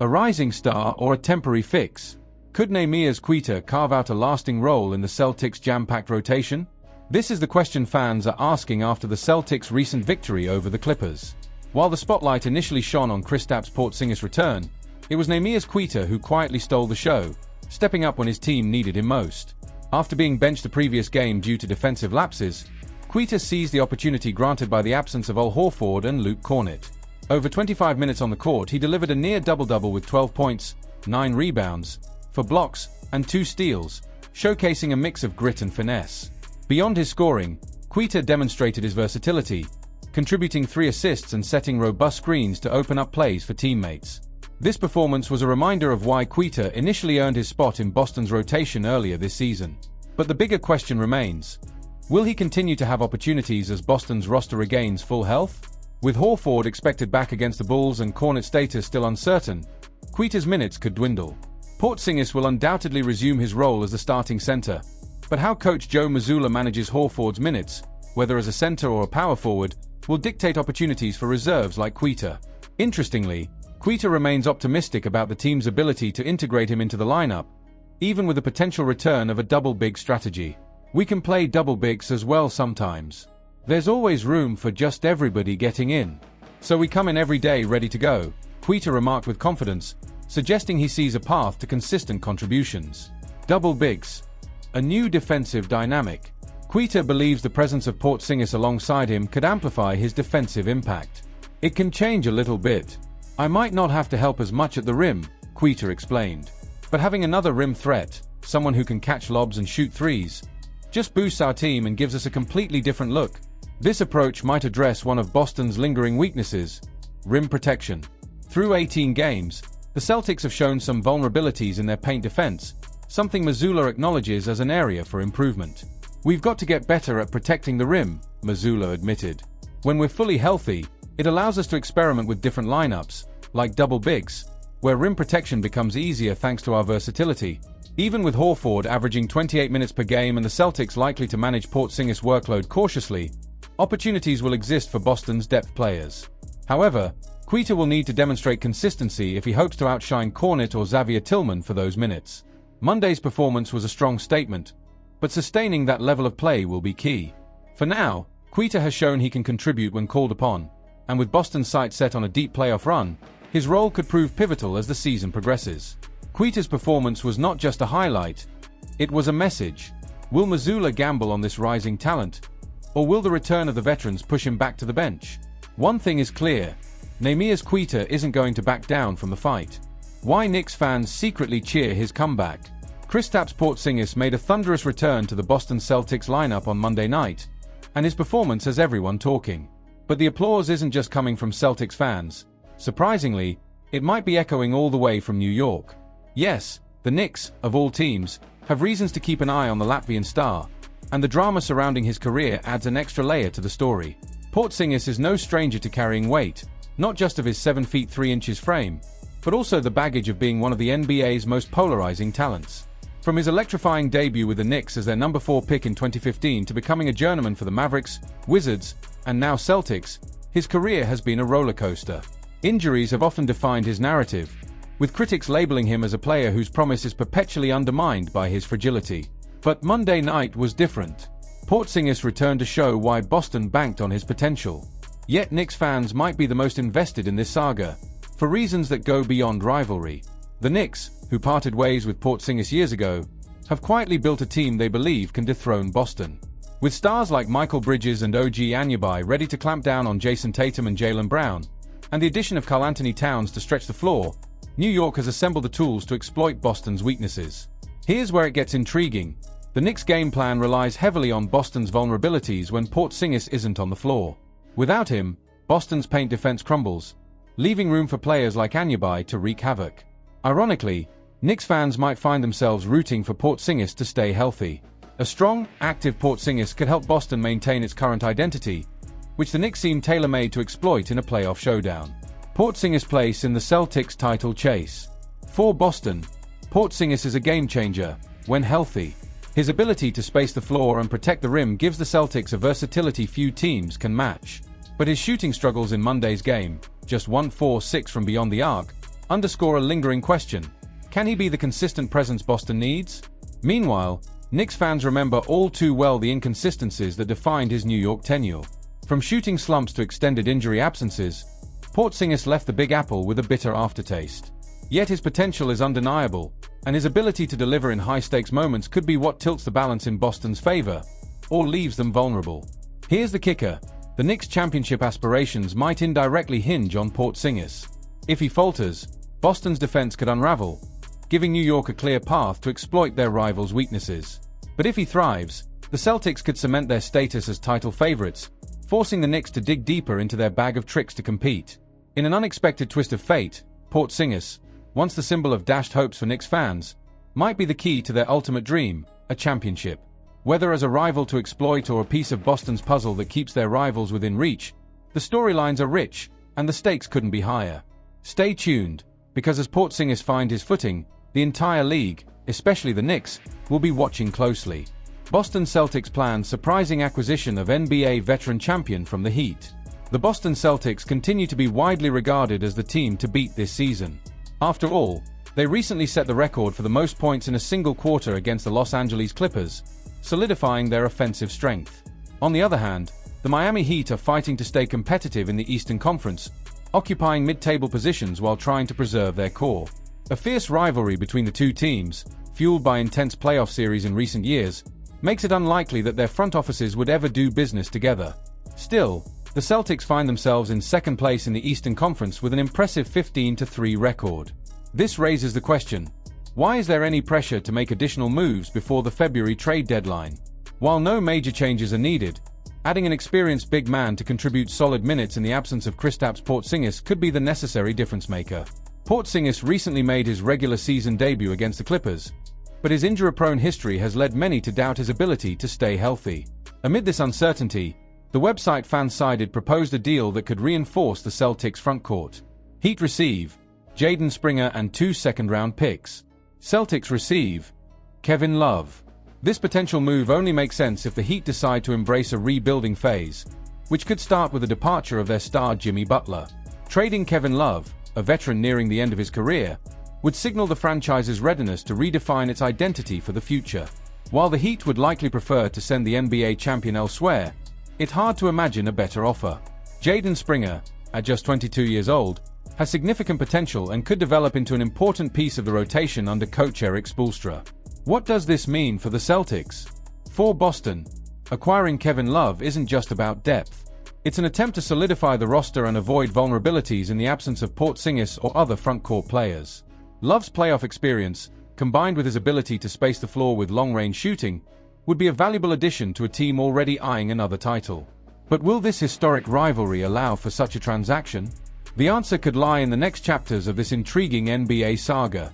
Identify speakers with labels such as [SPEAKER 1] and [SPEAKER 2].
[SPEAKER 1] A rising star or a temporary fix? Could Neemias Queta carve out a lasting role in the Celtics' jam-packed rotation? This is the question fans are asking after the Celtics' recent victory over the Clippers. While the spotlight initially shone on Kristaps Porzingis' return, it was Neemias Queta who quietly stole the show, stepping up when his team needed him most. After being benched the previous game due to defensive lapses, Queta seized the opportunity granted by the absence of Al Horford and Luke Kornet. Over 25 minutes on the court, he delivered a near double-double with 12 points, 9 rebounds, 4 blocks, and 2 steals, showcasing a mix of grit and finesse. Beyond his scoring, Queta demonstrated his versatility, contributing 3 assists and setting robust screens to open up plays for teammates. This performance was a reminder of why Queta initially earned his spot in Boston's rotation earlier this season. But the bigger question remains: will he continue to have opportunities as Boston's roster regains full health? With Horford expected back against the Bulls and Kornet's status still uncertain, Queta's minutes could dwindle. Porzingis will undoubtedly resume his role as the starting center, but how coach Joe Mazzulla manages Horford's minutes, whether as a center or a power forward, will dictate opportunities for reserves like Queta. Interestingly, Queta remains optimistic about the team's ability to integrate him into the lineup, even with the potential return of a double big strategy. We can play double bigs as well sometimes. There's always room for just everybody getting in. So we come in every day ready to go, Queta remarked with confidence, suggesting he sees a path to consistent contributions. Double bigs. A new defensive dynamic. Queta believes the presence of Porzingis alongside him could amplify his defensive impact. It can change a little bit. I might not have to help as much at the rim, Queta explained. But having another rim threat, someone who can catch lobs and shoot threes, just boosts our team and gives us a completely different look. This approach might address one of Boston's lingering weaknesses: rim protection. Through 18 games, the Celtics have shown some vulnerabilities in their paint defense, something Mazzulla acknowledges as an area for improvement. We've got to get better at protecting the rim, Mazzulla admitted. When we're fully healthy, it allows us to experiment with different lineups, like double bigs, where rim protection becomes easier thanks to our versatility. Even with Horford averaging 28 minutes per game and the Celtics likely to manage Porzingis' workload cautiously, opportunities will exist for Boston's depth players. However, Queta will need to demonstrate consistency if he hopes to outshine Kornet or Xavier Tillman for those minutes. Monday's performance was a strong statement, but sustaining that level of play will be key. For now, Queta has shown he can contribute when called upon, and with Boston's sights set on a deep playoff run, his role could prove pivotal as the season progresses. Queta's performance was not just a highlight, it was a message. Will Mazzulla gamble on this rising talent, or will the return of the veterans push him back to the bench? One thing is clear: Neemias Queta isn't going to back down from the fight. Why Knicks fans secretly cheer his comeback? Kristaps Porzingis made a thunderous return to the Boston Celtics lineup on Monday night, and his performance has everyone talking. But the applause isn't just coming from Celtics fans. Surprisingly, it might be echoing all the way from New York. Yes, the Knicks, of all teams, have reasons to keep an eye on the Latvian star, and the drama surrounding his career adds an extra layer to the story. Porzingis is no stranger to carrying weight, not just of his 7 feet 3 inches frame, but also the baggage of being one of the NBA's most polarizing talents. From his electrifying debut with the Knicks as their number 4 pick in 2015 to becoming a journeyman for the Mavericks, Wizards, and now Celtics, his career has been a roller coaster. Injuries have often defined his narrative, with critics labeling him as a player whose promise is perpetually undermined by his fragility. But Monday night was different. Porzingis returned to show why Boston banked on his potential. Yet Knicks fans might be the most invested in this saga, for reasons that go beyond rivalry. The Knicks, who parted ways with Porzingis years ago, have quietly built a team they believe can dethrone Boston. With stars like Michael Bridges and OG Anunoby ready to clamp down on Jason Tatum and Jaylen Brown, and the addition of Karl-Anthony Towns to stretch the floor, New York has assembled the tools to exploit Boston's weaknesses. Here's where it gets intriguing. The Knicks' game plan relies heavily on Boston's vulnerabilities when Porzingis isn't on the floor. Without him, Boston's paint defense crumbles, leaving room for players like Anunoby to wreak havoc. Ironically, Knicks fans might find themselves rooting for Porzingis to stay healthy. A strong, active Porzingis could help Boston maintain its current identity, which the Knicks seem tailor-made to exploit in a playoff showdown. Porzingis' place in the Celtics title chase. For Boston, Porzingis is a game-changer when healthy. His ability to space the floor and protect the rim gives the Celtics a versatility few teams can match. But his shooting struggles in Monday's game, just 1-4-6 from beyond the arc, underscore a lingering question. Can he be the consistent presence Boston needs? Meanwhile, Knicks fans remember all too well the inconsistencies that defined his New York tenure. From shooting slumps to extended injury absences, Porzingis left the Big Apple with a bitter aftertaste. Yet his potential is undeniable, and his ability to deliver in high-stakes moments could be what tilts the balance in Boston's favor, or leaves them vulnerable. Here's the kicker. The Knicks' championship aspirations might indirectly hinge on Porzingis. If he falters, Boston's defense could unravel, giving New York a clear path to exploit their rivals' weaknesses. But if he thrives, the Celtics could cement their status as title favorites, forcing the Knicks to dig deeper into their bag of tricks to compete. In an unexpected twist of fate, Porzingis, once the symbol of dashed hopes for Knicks fans, might be the key to their ultimate dream, a championship. Whether as a rival to exploit or a piece of Boston's puzzle that keeps their rivals within reach, the storylines are rich, and the stakes couldn't be higher. Stay tuned, because as Porzingis finds his footing, the entire league, especially the Knicks, will be watching closely. Boston Celtics plans surprising acquisition of NBA veteran champion from the Heat. The Boston Celtics continue to be widely regarded as the team to beat this season. After all, they recently set the record for the most points in a single quarter against the Los Angeles Clippers, solidifying their offensive strength. On the other hand, the Miami Heat are fighting to stay competitive in the Eastern Conference, occupying mid-table positions while trying to preserve their core. A fierce rivalry between the two teams, fueled by intense playoff series in recent years, makes it unlikely that their front offices would ever do business together. Still, the Celtics find themselves in second place in the Eastern Conference with an impressive 15-3 record. This raises the question, why is there any pressure to make additional moves before the February trade deadline? While no major changes are needed, adding an experienced big man to contribute solid minutes in the absence of Kristaps Porzingis could be the necessary difference maker. Porzingis recently made his regular season debut against the Clippers, but his injury-prone history has led many to doubt his ability to stay healthy. Amid this uncertainty, the website Fansided proposed a deal that could reinforce the Celtics' frontcourt. Heat receive Jaden Springer and 2 second-round picks. Celtics receive Kevin Love. This potential move only makes sense if the Heat decide to embrace a rebuilding phase, which could start with the departure of their star Jimmy Butler. Trading Kevin Love, a veteran nearing the end of his career, would signal the franchise's readiness to redefine its identity for the future. While the Heat would likely prefer to send the NBA champion elsewhere, it's hard to imagine a better offer. Jaden Springer, at just 22 years old, has significant potential and could develop into an important piece of the rotation under coach Erik Spoelstra. What does this mean for the Celtics? For Boston, acquiring Kevin Love isn't just about depth. It's an attempt to solidify the roster and avoid vulnerabilities in the absence of Porzingis or other frontcourt players. Love's playoff experience, combined with his ability to space the floor with long-range shooting, would be a valuable addition to a team already eyeing another title. But will this historic rivalry allow for such a transaction? The answer could lie in the next chapters of this intriguing NBA saga.